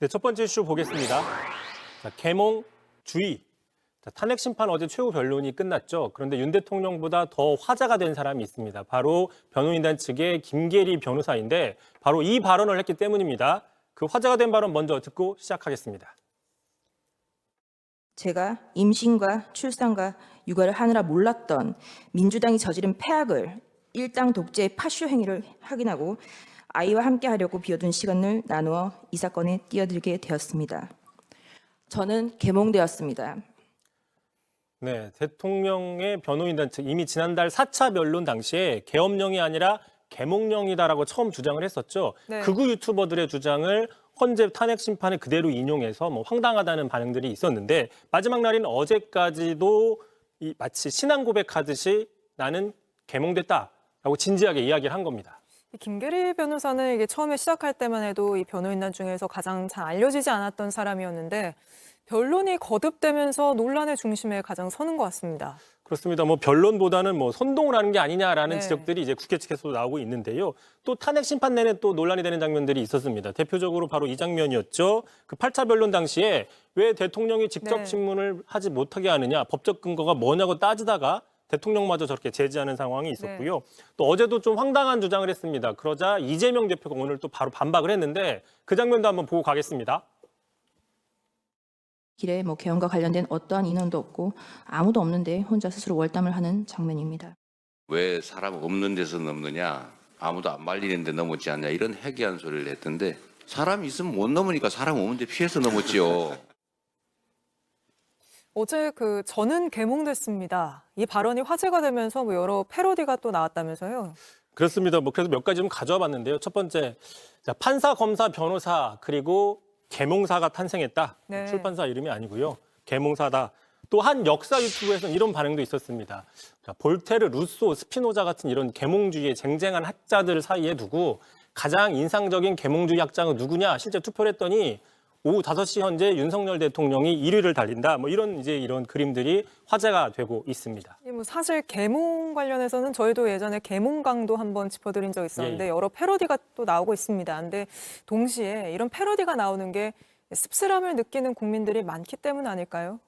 네, 첫 번째 이슈 보겠습니다. 자, 계몽주의. 자, 탄핵 심판 어제 최후 변론이 끝났죠. 그런데 윤 대통령보다 더 화제가 된 사람이 있습니다. 바로 변호인단 측의 김계리 변호사인데 바로 이 발언을 했기 때문입니다. 그 화제가 된 발언 먼저 듣고 시작하겠습니다. 제가 임신과 출산과 육아를 하느라 몰랐던 민주당이 저지른 폐악을 일당 독재의 파쇼 행위를 확인하고 아이와 함께 하려고 비워둔 시간을 나누어 이 사건에 뛰어들게 되었습니다. 저는 계몽되었습니다. 네, 대통령의 변호인단 측 이미 지난달 4차 변론 당시에 계엄령이 아니라 계몽령이다라고 처음 주장을 했었죠. 네. 극우 유튜버들의 주장을 헌재 탄핵 심판에 그대로 인용해서 황당하다는 반응들이 있었는데 마지막 날인 어제까지도 마치 신앙 고백하듯이 나는 계몽됐다라고 진지하게 이야기를 한 겁니다. 김계리 변호사는 이게 처음에 시작할 때만 해도 이 변호인단 중에서 가장 잘 알려지지 않았던 사람이었는데 변론이 거듭되면서 논란의 중심에 가장 서는 것 같습니다. 그렇습니다. 변론보다는 선동을 하는 게 아니냐라는 네. 지적들이 이제 국회 측에서도 나오고 있는데요. 또 탄핵 심판 내내 또 논란이 되는 장면들이 있었습니다. 대표적으로 바로 이 장면이었죠. 그 8차 변론 당시에 왜 대통령이 직접 네. 질문을 하지 못하게 하느냐, 법적 근거가 뭐냐고 따지다가 대통령마저 저렇게 제지하는 상황이 있었고요. 또 어제도 좀 황당한 주장을 했습니다. 그러자 이재명 대표가 오늘 또 바로 반박을 했는데 그 장면도 한번 보고 가겠습니다. 길에 계엄과 관련된 어떠한 인원도 없고 아무도 없는데 혼자 스스로 월담을 하는 장면입니다. 왜 사람 없는 데서 넘느냐, 아무도 안 말리는데 넘었지 않냐, 이런 해괴한 소리를 했던데 사람이 있으면 못 넘으니까 사람 없는데 피해서 넘었지요. 어제 저는 계몽됐습니다. 이 발언이 화제가 되면서 여러 패러디가 또 나왔다면서요. 그렇습니다. 그래서 몇 가지 좀 가져와 봤는데요. 첫 번째, 자, 판사, 검사, 변호사 그리고 계몽사가 탄생했다. 네. 출판사 이름이 아니고요. 계몽사다. 또 한 역사 유튜브에서는 이런 반응도 있었습니다. 자, 볼테르, 루소, 스피노자 같은 이런 계몽주의에 쟁쟁한 학자들 사이에 두고 가장 인상적인 계몽주의 학자는 누구냐? 실제 투표를 했더니 오후 5시 현재 윤석열 대통령이 1위를 달린다. 이런 그림들이 화제가 되고 있습니다. 사실 계몽 관련해서는 저희도 예전에 계몽강도 한번 짚어드린 적 있었는데 예. 여러 패러디가 또 나오고 있습니다. 근데 동시에 이런 패러디가 나오는 게 씁쓸함을 느끼는 국민들이 많기 때문 아닐까요?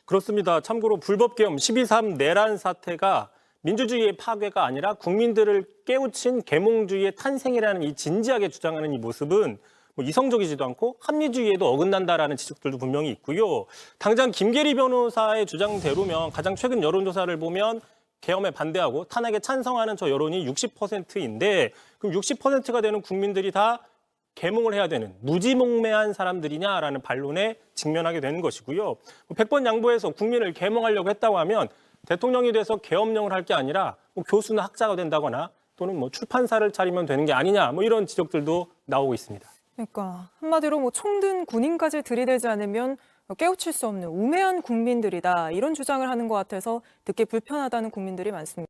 그렇습니다. 참고로 불법계엄 12.3 내란 사태가 민주주의의 파괴가 아니라 국민들을 깨우친 계몽주의의 탄생이라는 이 진지하게 주장하는 이 모습은 이성적이지도 않고 합리주의에도 어긋난다라는 지적들도 분명히 있고요. 당장 김계리 변호사의 주장대로면 가장 최근 여론조사를 보면 계엄에 반대하고 탄핵에 찬성하는 저 여론이 60%인데 그럼 60%가 되는 국민들이 다 계몽을 해야 되는 무지몽매한 사람들이냐라는 반론에 직면하게 되는 것이고요. 100번 양보해서 국민을 계몽하려고 했다고 하면 대통령이 돼서 계엄령을 할 게 아니라 교수나 학자가 된다거나 또는 출판사를 차리면 되는 게 아니냐 이런 지적들도 나오고 있습니다. 그러니까 한마디로 총든 군인까지 들이대지 않으면 깨우칠 수 없는 우매한 국민들이다. 이런 주장을 하는 것 같아서 듣기 불편하다는 국민들이 많습니다.